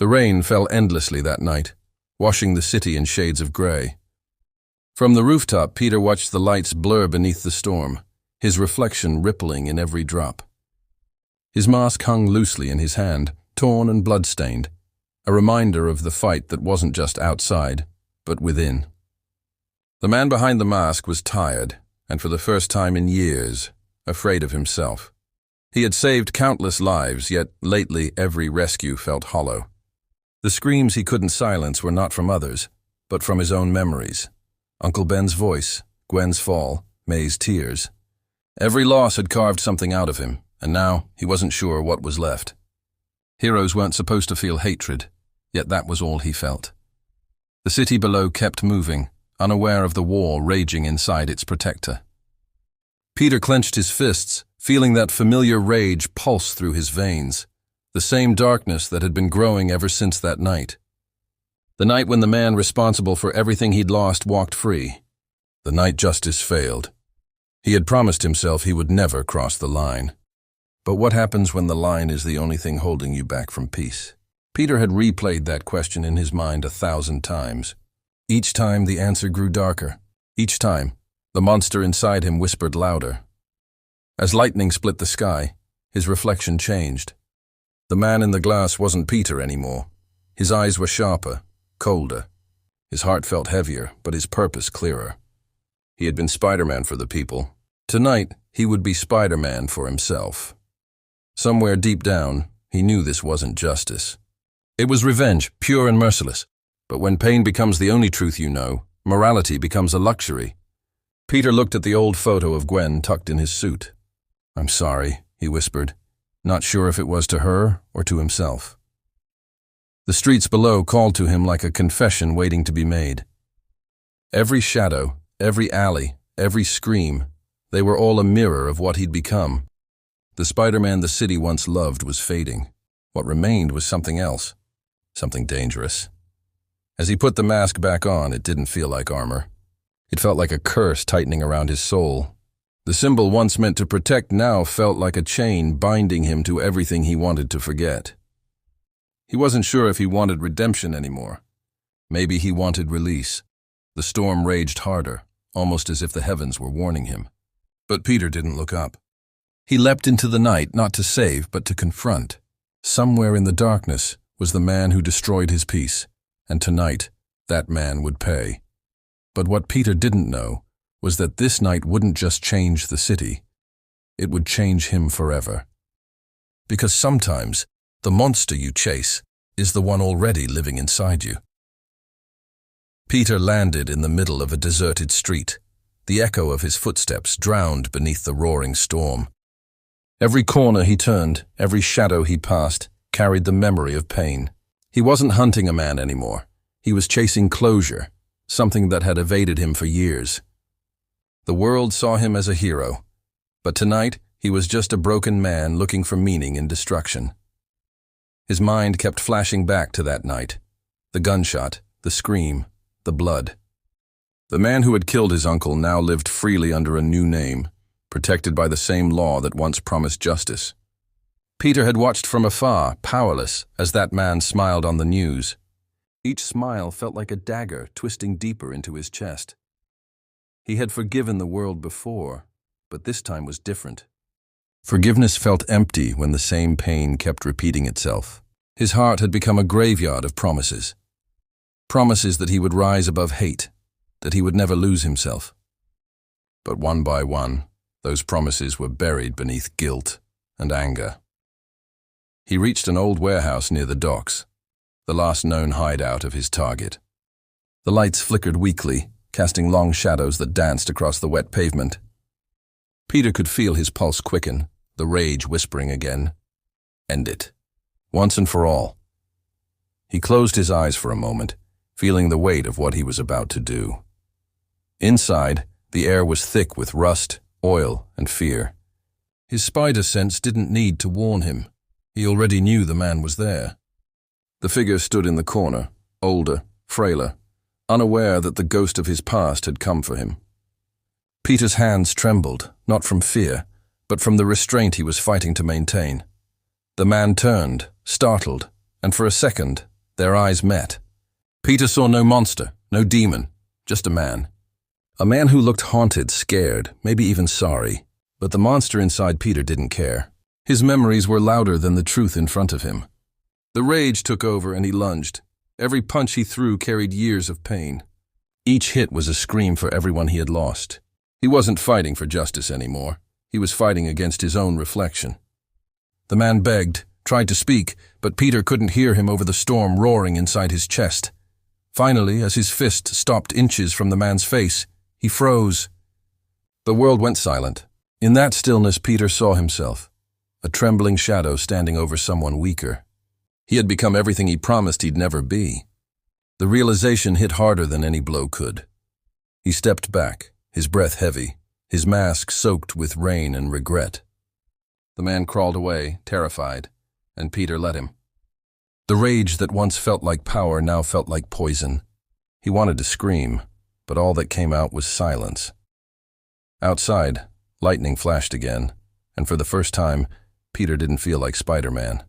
The rain fell endlessly that night, washing the city in shades of gray. From the rooftop, Peter watched the lights blur beneath the storm, his reflection rippling in every drop. His mask hung loosely in his hand, torn and blood-stained, a reminder of the fight that wasn't just outside, but within. The man behind the mask was tired, and for the first time in years, afraid of himself. He had saved countless lives, yet lately every rescue felt hollow. The screams he couldn't silence were not from others, but from his own memories. Uncle Ben's voice, Gwen's fall, May's tears. Every loss had carved something out of him, and now he wasn't sure what was left. Heroes weren't supposed to feel hatred, yet that was all he felt. The city below kept moving, unaware of the war raging inside its protector. Peter clenched his fists, feeling that familiar rage pulse through his veins, the same darkness that had been growing ever since that night. The night when the man responsible for everything he'd lost walked free. The night justice failed. He had promised himself he would never cross the line. But what happens when the line is the only thing holding you back from peace? Peter had replayed that question in his mind 1,000 times. Each time the answer grew darker. Each time, the monster inside him whispered louder. As lightning split the sky, his reflection changed. The man in the glass wasn't Peter anymore. His eyes were sharper, colder. His heart felt heavier, but his purpose clearer. He had been Spider-Man for the people. Tonight, he would be Spider-Man for himself. Somewhere deep down, he knew this wasn't justice. It was revenge, pure and merciless. But when pain becomes the only truth you know, morality becomes a luxury. Peter looked at the old photo of Gwen tucked in his suit. "I'm sorry," he whispered, not sure if it was to her or to himself. The streets below called to him like a confession waiting to be made. Every shadow, every alley, every scream, they were all a mirror of what he'd become. The Spider-Man the city once loved was fading. What remained was something else, something dangerous. As he put the mask back on, it didn't feel like armor. It felt like a curse tightening around his soul. The symbol once meant to protect now felt like a chain binding him to everything he wanted to forget. He wasn't sure if he wanted redemption anymore. Maybe he wanted release. The storm raged harder, almost as if the heavens were warning him. But Peter didn't look up. He leapt into the night, not to save, but to confront. Somewhere in the darkness was the man who destroyed his peace, and tonight, that man would pay. But what Peter didn't know was that this night wouldn't just change the city. It would change him forever. Because sometimes, the monster you chase is the one already living inside you. Peter landed in the middle of a deserted street, the echo of his footsteps drowned beneath the roaring storm. Every corner he turned, every shadow he passed, carried the memory of pain. He wasn't hunting a man anymore. He was chasing closure, something that had evaded him for years. The world saw him as a hero, but tonight he was just a broken man looking for meaning in destruction. His mind kept flashing back to that night, the gunshot, the scream, the blood. The man who had killed his uncle now lived freely under a new name, protected by the same law that once promised justice. Peter had watched from afar, powerless, as that man smiled on the news. Each smile felt like a dagger twisting deeper into his chest. He had forgiven the world before, but this time was different. Forgiveness felt empty when the same pain kept repeating itself. His heart had become a graveyard of promises. Promises that he would rise above hate, that he would never lose himself. But one by one, those promises were buried beneath guilt and anger. He reached an old warehouse near the docks, the last known hideout of his target. The lights flickered weakly, casting long shadows that danced across the wet pavement. Peter could feel his pulse quicken, the rage whispering again. End it. Once and for all. He closed his eyes for a moment, feeling the weight of what he was about to do. Inside, the air was thick with rust, oil, and fear. His spider sense didn't need to warn him. He already knew the man was there. The figure stood in the corner, older, frailer, unaware that the ghost of his past had come for him. Peter's hands trembled, not from fear, but from the restraint he was fighting to maintain. The man turned, startled, and for a second, their eyes met. Peter saw no monster, no demon, just a man. A man who looked haunted, scared, maybe even sorry. But the monster inside Peter didn't care. His memories were louder than the truth in front of him. The rage took over and he lunged. Every punch he threw carried years of pain. Each hit was a scream for everyone he had lost. He wasn't fighting for justice anymore. He was fighting against his own reflection. The man begged, tried to speak, but Peter couldn't hear him over the storm roaring inside his chest. Finally, as his fist stopped inches from the man's face, he froze. The world went silent. In that stillness, Peter saw himself, a trembling shadow standing over someone weaker. He had become everything he promised he'd never be. The realization hit harder than any blow could. He stepped back, his breath heavy, his mask soaked with rain and regret. The man crawled away, terrified, and Peter let him. The rage that once felt like power now felt like poison. He wanted to scream, but all that came out was silence. Outside, lightning flashed again, and for the first time, Peter didn't feel like Spider-Man.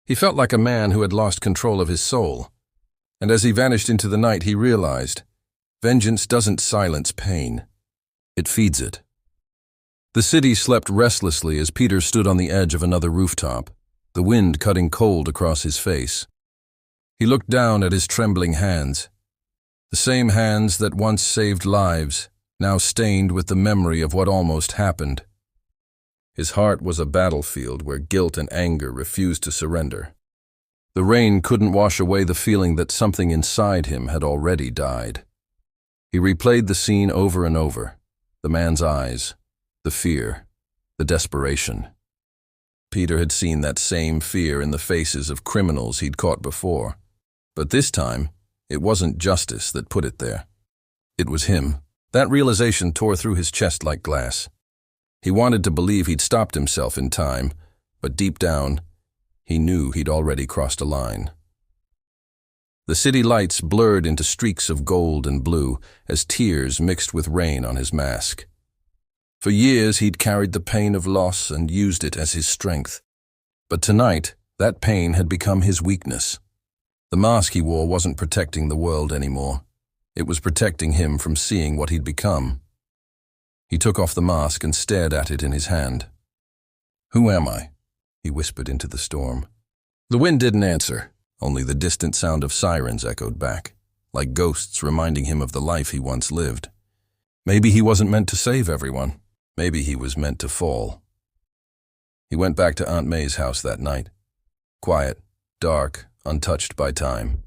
He felt like a man who had lost control of his soul, and as he vanished into the night, he realized, vengeance doesn't silence pain. It feeds it. The city slept restlessly as Peter stood on the edge of another rooftop, the wind cutting cold across his face. He looked down at his trembling hands, the same hands that once saved lives, now stained with the memory of what almost happened. His heart was a battlefield where guilt and anger refused to surrender. The rain couldn't wash away the feeling that something inside him had already died. He replayed the scene over and over, the man's eyes, the fear, the desperation. Peter had seen that same fear in the faces of criminals he'd caught before, but this time, it wasn't justice that put it there. It was him. That realization tore through his chest like glass. He wanted to believe he'd stopped himself in time, but deep down, he knew he'd already crossed a line. The city lights blurred into streaks of gold and blue as tears mixed with rain on his mask. For years he'd carried the pain of loss and used it as his strength. But tonight, that pain had become his weakness. The mask he wore wasn't protecting the world anymore. It was protecting him from seeing what he'd become. He took off the mask and stared at it in his hand. "Who am I?" he whispered into the storm. The wind didn't answer, only the distant sound of sirens echoed back, like ghosts reminding him of the life he once lived. Maybe he wasn't meant to save everyone. Maybe he was meant to fall. He went back to Aunt May's house that night. Quiet, dark, untouched by time.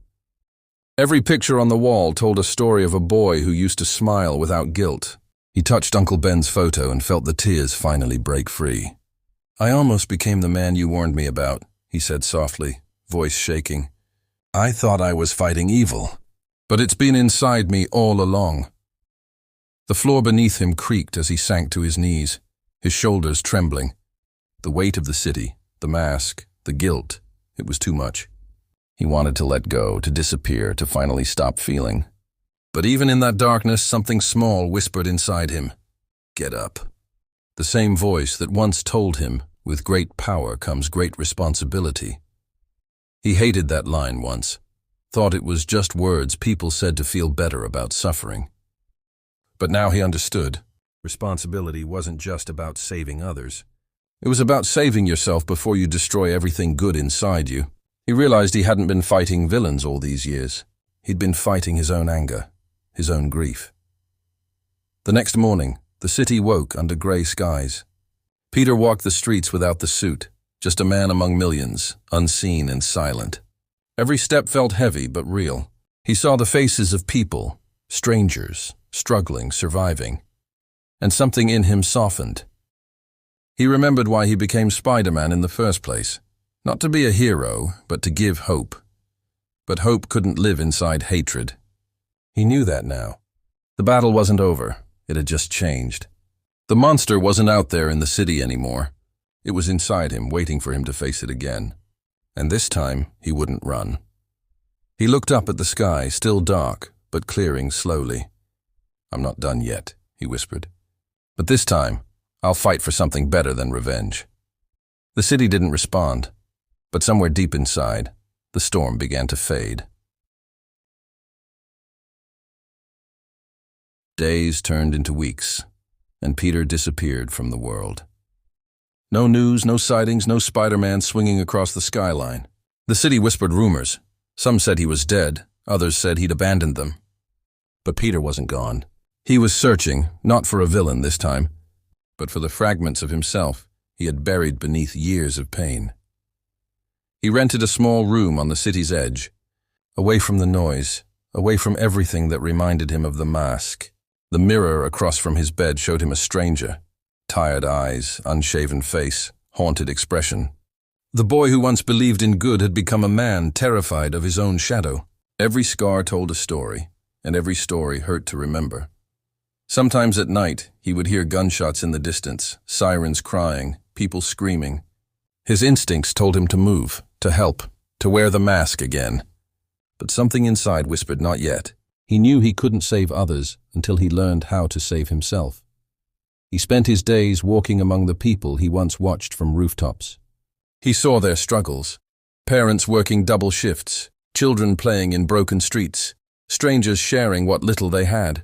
Every picture on the wall told a story of a boy who used to smile without guilt. He touched Uncle Ben's photo and felt the tears finally break free. "I almost became the man you warned me about," he said softly, voice shaking. "I thought I was fighting evil, but it's been inside me all along." The floor beneath him creaked as he sank to his knees, his shoulders trembling. The weight of the city, the mask, the guilt, it was too much. He wanted to let go, to disappear, to finally stop feeling. But even in that darkness, something small whispered inside him, "Get up." The same voice that once told him, with great power comes great responsibility. He hated that line once, thought it was just words people said to feel better about suffering. But now he understood. Responsibility wasn't just about saving others. It was about saving yourself before you destroy everything good inside you. He realized he hadn't been fighting villains all these years. He'd been fighting his own anger, his own grief. The next morning, the city woke under gray skies. Peter walked the streets without the suit, just a man among millions, unseen and silent. Every step felt heavy but real. He saw the faces of people, strangers, struggling, surviving, and something in him softened. He remembered why he became Spider-Man in the first place. Not to be a hero, but to give hope. But hope couldn't live inside hatred. He knew that now. The battle wasn't over. It had just changed. The monster wasn't out there in the city anymore. It was inside him, waiting for him to face it again. And this time, he wouldn't run. He looked up at the sky, still dark, but clearing slowly. "I'm not done yet," he whispered. "But this time, I'll fight for something better than revenge." The city didn't respond, but somewhere deep inside, The storm began to fade. Days turned into weeks, and Peter disappeared from the world. No news, no sightings, no Spider-Man swinging across the skyline. The city whispered rumors. Some said he was dead, others said he'd abandoned them. But Peter wasn't gone. He was searching, not for a villain this time, but for the fragments of himself he had buried beneath years of pain. He rented a small room on the city's edge, away from the noise, away from everything that reminded him of the mask. The mirror across from his bed showed him a stranger. Tired eyes, unshaven face, haunted expression. The boy who once believed in good had become a man terrified of his own shadow. Every scar told a story, and every story hurt to remember. Sometimes at night, he would hear gunshots in the distance, sirens crying, people screaming. His instincts told him to move, to help, to wear the mask again. But something inside whispered not yet. He knew he couldn't save others until he learned how to save himself. He spent his days walking among the people he once watched from rooftops. He saw their struggles. Parents working double shifts, children playing in broken streets, strangers sharing what little they had.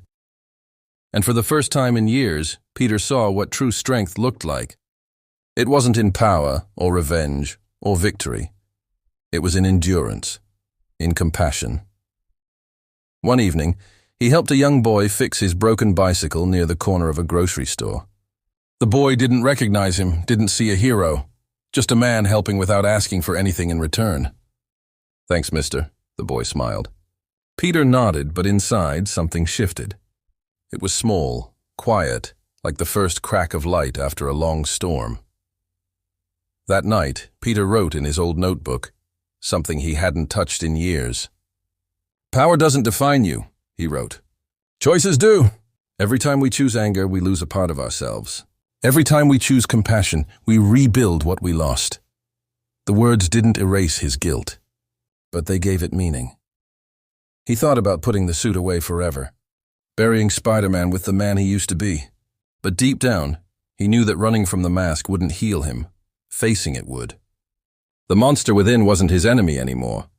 And for the first time in years, Peter saw what true strength looked like. It wasn't in power or revenge or victory. It was in endurance, in compassion. One evening, he helped a young boy fix his broken bicycle near the corner of a grocery store. The boy didn't recognize him, didn't see a hero, just a man helping without asking for anything in return. "Thanks, mister," the boy smiled. Peter nodded, but inside something shifted. It was small, quiet, like the first crack of light after a long storm. That night, Peter wrote in his old notebook, something he hadn't touched in years. "Power doesn't define you," he wrote. "Choices do. Every time we choose anger, we lose a part of ourselves. Every time we choose compassion, we rebuild what we lost." The words didn't erase his guilt, but they gave it meaning. He thought about putting the suit away forever, burying Spider-Man with the man he used to be. But deep down, he knew that running from the mask wouldn't heal him. Facing it would. The monster within wasn't his enemy anymore.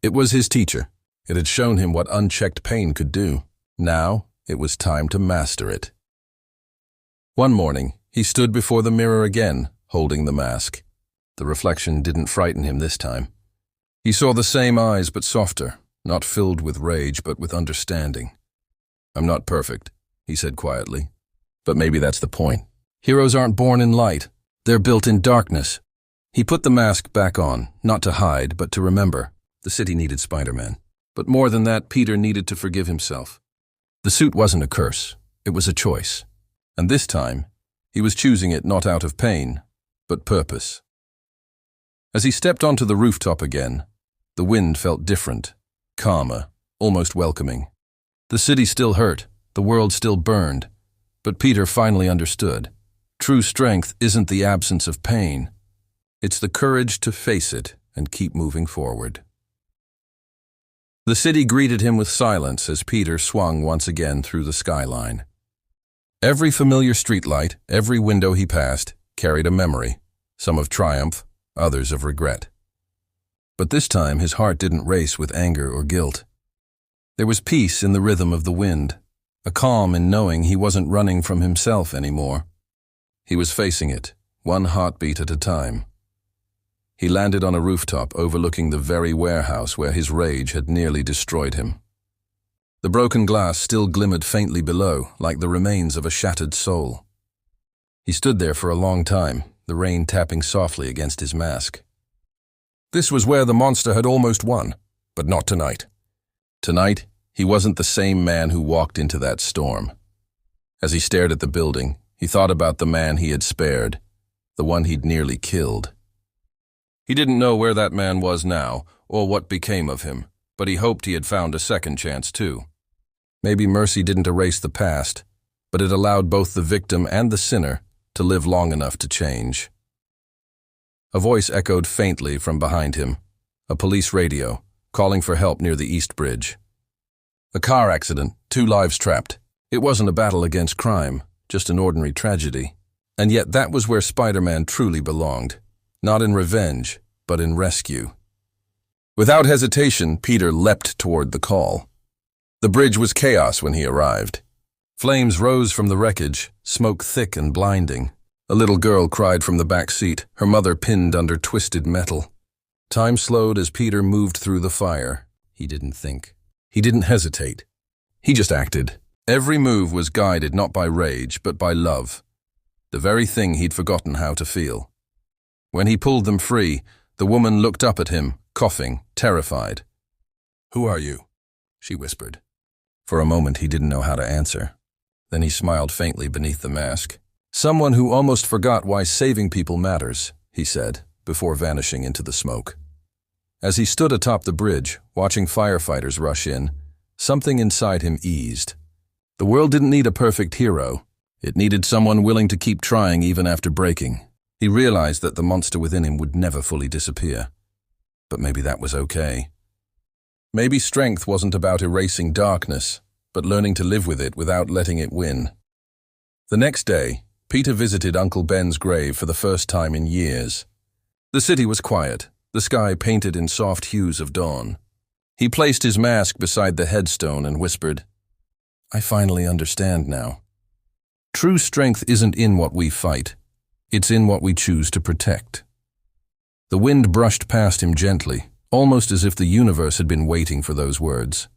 It was his teacher. It had shown him what unchecked pain could do. Now, it was time to master it. One morning, he stood before the mirror again, holding the mask. The reflection didn't frighten him this time. He saw the same eyes, but softer, not filled with rage, but with understanding. "I'm not perfect," he said quietly. "But maybe that's the point. Heroes aren't born in light. They're built in darkness." He put the mask back on, not to hide, but to remember. The city needed Spider-Man. But more than that, Peter needed to forgive himself. The suit wasn't a curse. It was a choice. And this time, he was choosing it not out of pain, but purpose. As he stepped onto the rooftop again, the wind felt different, calmer, almost welcoming. The city still hurt, the world still burned, but Peter finally understood. True strength isn't the absence of pain. It's the courage to face it and keep moving forward. The city greeted him with silence as Peter swung once again through the skyline. Every familiar streetlight, every window he passed, carried a memory, some of triumph, others of regret. But this time his heart didn't race with anger or guilt. There was peace in the rhythm of the wind, a calm in knowing he wasn't running from himself anymore. He was facing it, one heartbeat at a time. He landed on a rooftop overlooking the very warehouse where his rage had nearly destroyed him. The broken glass still glimmered faintly below, like the remains of a shattered soul. He stood there for a long time, the rain tapping softly against his mask. This was where the monster had almost won, but not tonight. Tonight, he wasn't the same man who walked into that storm. As he stared at the building, he thought about the man he had spared, the one he'd nearly killed. He didn't know where that man was now, or what became of him, but he hoped he had found a second chance too. Maybe mercy didn't erase the past, but it allowed both the victim and the sinner to live long enough to change. A voice echoed faintly from behind him, a police radio, calling for help near the East Bridge. A car accident, 2 lives trapped. It wasn't a battle against crime, just an ordinary tragedy. And yet that was where Spider-Man truly belonged. Not in revenge, but in rescue. Without hesitation, Peter leapt toward the call. The bridge was chaos when he arrived. Flames rose from the wreckage, smoke thick and blinding. A little girl cried from the back seat, her mother pinned under twisted metal. Time slowed as Peter moved through the fire. He didn't think. He didn't hesitate. He just acted. Every move was guided not by rage, but by love. The very thing he'd forgotten how to feel. When he pulled them free, the woman looked up at him, coughing, terrified. "Who are you?" she whispered. For a moment he didn't know how to answer. Then he smiled faintly beneath the mask. "Someone who almost forgot why saving people matters," he said, before vanishing into the smoke. As he stood atop the bridge, watching firefighters rush in, something inside him eased. The world didn't need a perfect hero. It needed someone willing to keep trying even after breaking. He realized that the monster within him would never fully disappear. But maybe that was okay. Maybe strength wasn't about erasing darkness, but learning to live with it without letting it win. The next day, Peter visited Uncle Ben's grave for the first time in years. The city was quiet, the sky painted in soft hues of dawn. He placed his mask beside the headstone and whispered, "I finally understand now. True strength isn't in what we fight. It's in what we choose to protect." The wind brushed past him gently, almost as if the universe had been waiting for those words.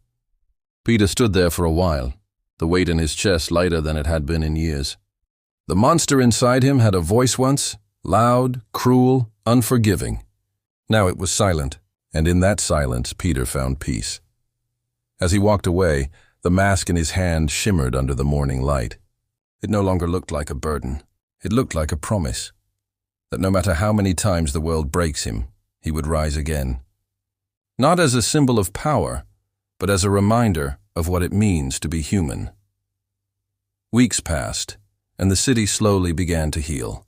Peter stood there for a while, the weight in his chest lighter than it had been in years. The monster inside him had a voice once, loud, cruel, unforgiving. Now it was silent, and in that silence Peter found peace. As he walked away, the mask in his hand shimmered under the morning light. It no longer looked like a burden. It looked like a promise, that no matter how many times the world breaks him, he would rise again. Not as a symbol of power, but as a reminder of what it means to be human. Weeks passed, and the city slowly began to heal.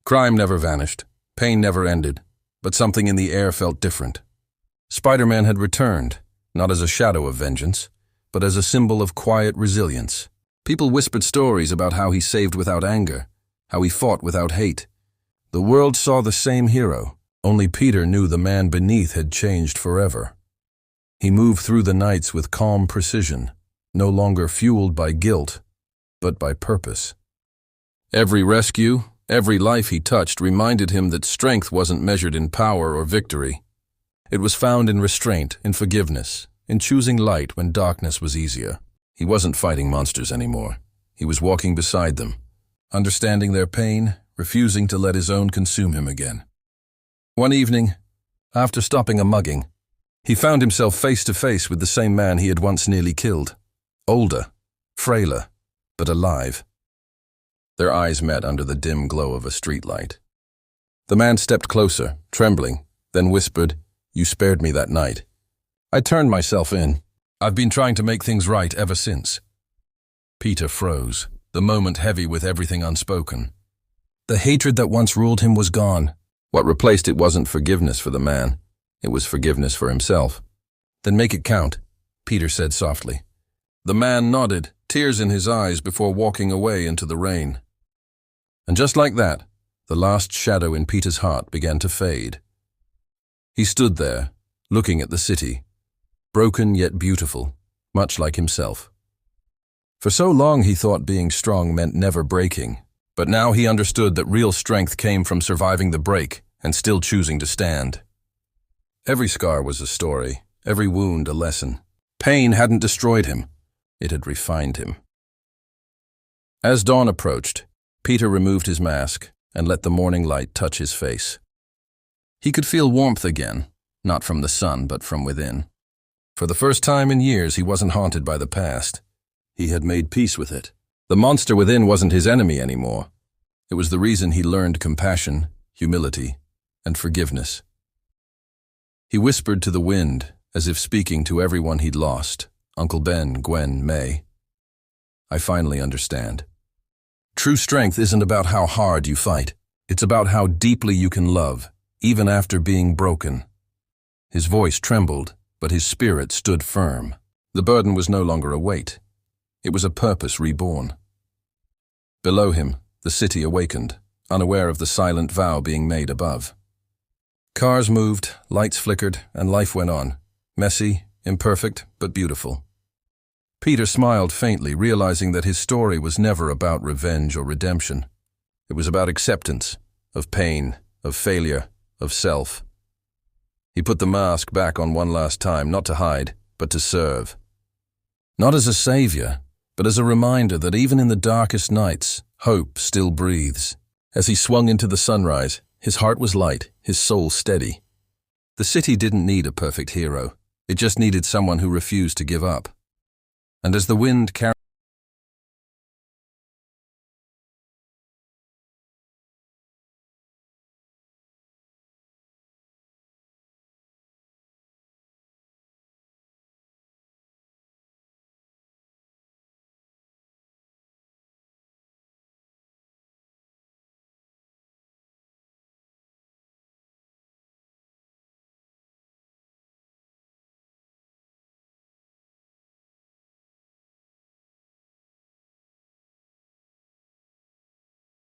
Crime never vanished, pain never ended, but something in the air felt different. Spider-Man had returned, not as a shadow of vengeance, but as a symbol of quiet resilience. People whispered stories about how he saved without anger, how he fought without hate. The world saw the same hero, only Peter knew the man beneath had changed forever. He moved through the nights with calm precision, no longer fueled by guilt, but by purpose. Every rescue, every life he touched reminded him that strength wasn't measured in power or victory. It was found in restraint, in forgiveness, in choosing light when darkness was easier. He wasn't fighting monsters anymore. He was walking beside them, understanding their pain, refusing to let his own consume him again. One evening, after stopping a mugging, he found himself face to face with the same man he had once nearly killed. Older, frailer, but alive. Their eyes met under the dim glow of a streetlight. The man stepped closer, trembling, then whispered, "You spared me that night. I turned myself in. I've been trying to make things right ever since." Peter froze, the moment heavy with everything unspoken. The hatred that once ruled him was gone. What replaced it wasn't forgiveness for the man. It was forgiveness for himself. "Then make it count," Peter said softly. The man nodded, tears in his eyes before walking away into the rain. And just like that, the last shadow in Peter's heart began to fade. He stood there, looking at the city, broken yet beautiful, much like himself. For so long he thought being strong meant never breaking, but now he understood that real strength came from surviving the break and still choosing to stand. Every scar was a story, every wound a lesson. Pain hadn't destroyed him, it had refined him. As dawn approached, Peter removed his mask and let the morning light touch his face. He could feel warmth again, not from the sun but from within. For the first time in years, he wasn't haunted by the past. He had made peace with it. The monster within wasn't his enemy anymore. It was the reason he learned compassion, humility, and forgiveness. He whispered to the wind, as if speaking to everyone he'd lost, Uncle Ben, Gwen, May. "I finally understand. True strength isn't about how hard you fight. It's about how deeply you can love, even after being broken." His voice trembled, but his spirit stood firm. The burden was no longer a weight. It was a purpose reborn. Below him, the city awakened, unaware of the silent vow being made above. Cars moved, lights flickered, and life went on. Messy, imperfect, but beautiful. Peter smiled faintly, realizing that his story was never about revenge or redemption. It was about acceptance, of pain, of failure, of self. He put the mask back on one last time, not to hide, but to serve. Not as a savior, but as a reminder that even in the darkest nights, hope still breathes. As he swung into the sunrise, his heart was light, his soul steady. The city didn't need a perfect hero. It just needed someone who refused to give up. And as the wind carried